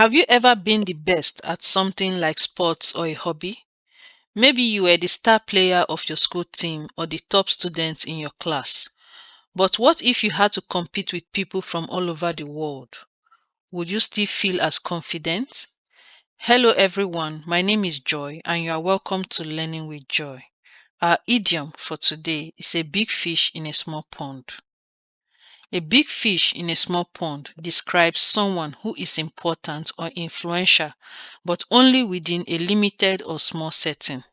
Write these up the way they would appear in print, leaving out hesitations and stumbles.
Have you ever been the best at something like sports or a hobby? Maybe you were the star player of your school team or the top student in your class. But what if you had to compete with people from all over the world? Would you still feel as confident? Hello everyone, my name is Joy and you are welcome to Learning with Joy. Our idiom for today is a big fish in a small pond. A big fish in a small pond describes someone who is important or influential, but only within a limited or small setting.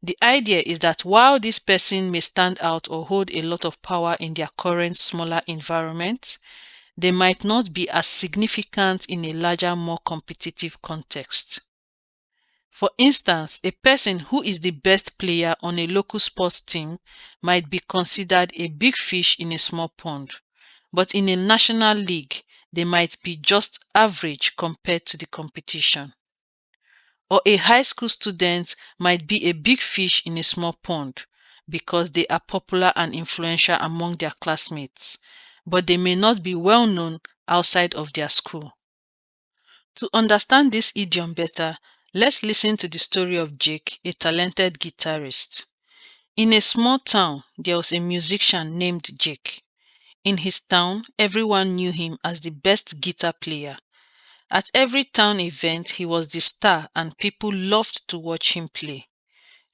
The idea is that while this person may stand out or hold a lot of power in their current smaller environment, they might not be as significant in a larger, more competitive context. For instance, a person who is the best player on a local sports team might be considered a big fish in a small pond, but in a national league, they might be just average compared to the competition. Or a high school student might be a big fish in a small pond because they are popular and influential among their classmates, but they may not be well known outside of their school. To understand this idiom better, let's listen to the story of Jake, a talented guitarist. In a small town, there was a musician named Jake. In his town, everyone knew him as the best guitar player. At every town event, he was the star and people loved to watch him play.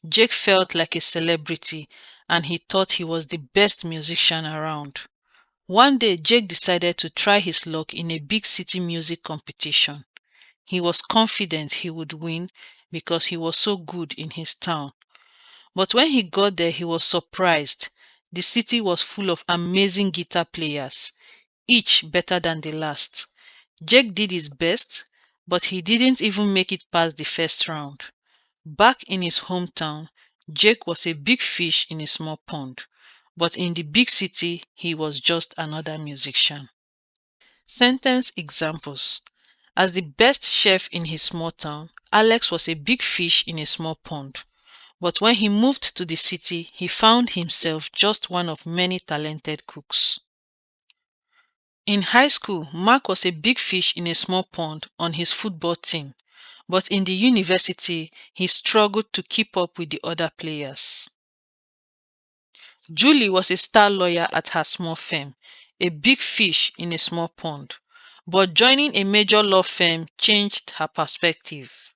Jake felt like a celebrity and he thought he was the best musician around. One day, Jake decided to try his luck in a big city music competition. He was confident he would win because he was so good in his town. But when he got there, he was surprised. The city was full of amazing guitar players, each better than the last. Jake did his best, but he didn't even make it past the first round. Back in his hometown, Jake was a big fish in a small pond, but in the big city, he was just another musician. Sentence examples. As the best chef in his small town, Alex was a big fish in a small pond. But when he moved to the city, he found himself just one of many talented cooks. In high school, Mark was a big fish in a small pond on his football team. But in the university, he struggled to keep up with the other players. Julie was a star lawyer at her small firm, a big fish in a small pond. But joining a major law firm changed her perspective.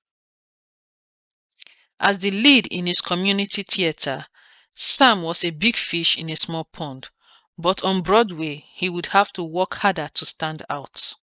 As the lead in his community theater, Sam was a big fish in a small pond. But on Broadway, he would have to work harder to stand out.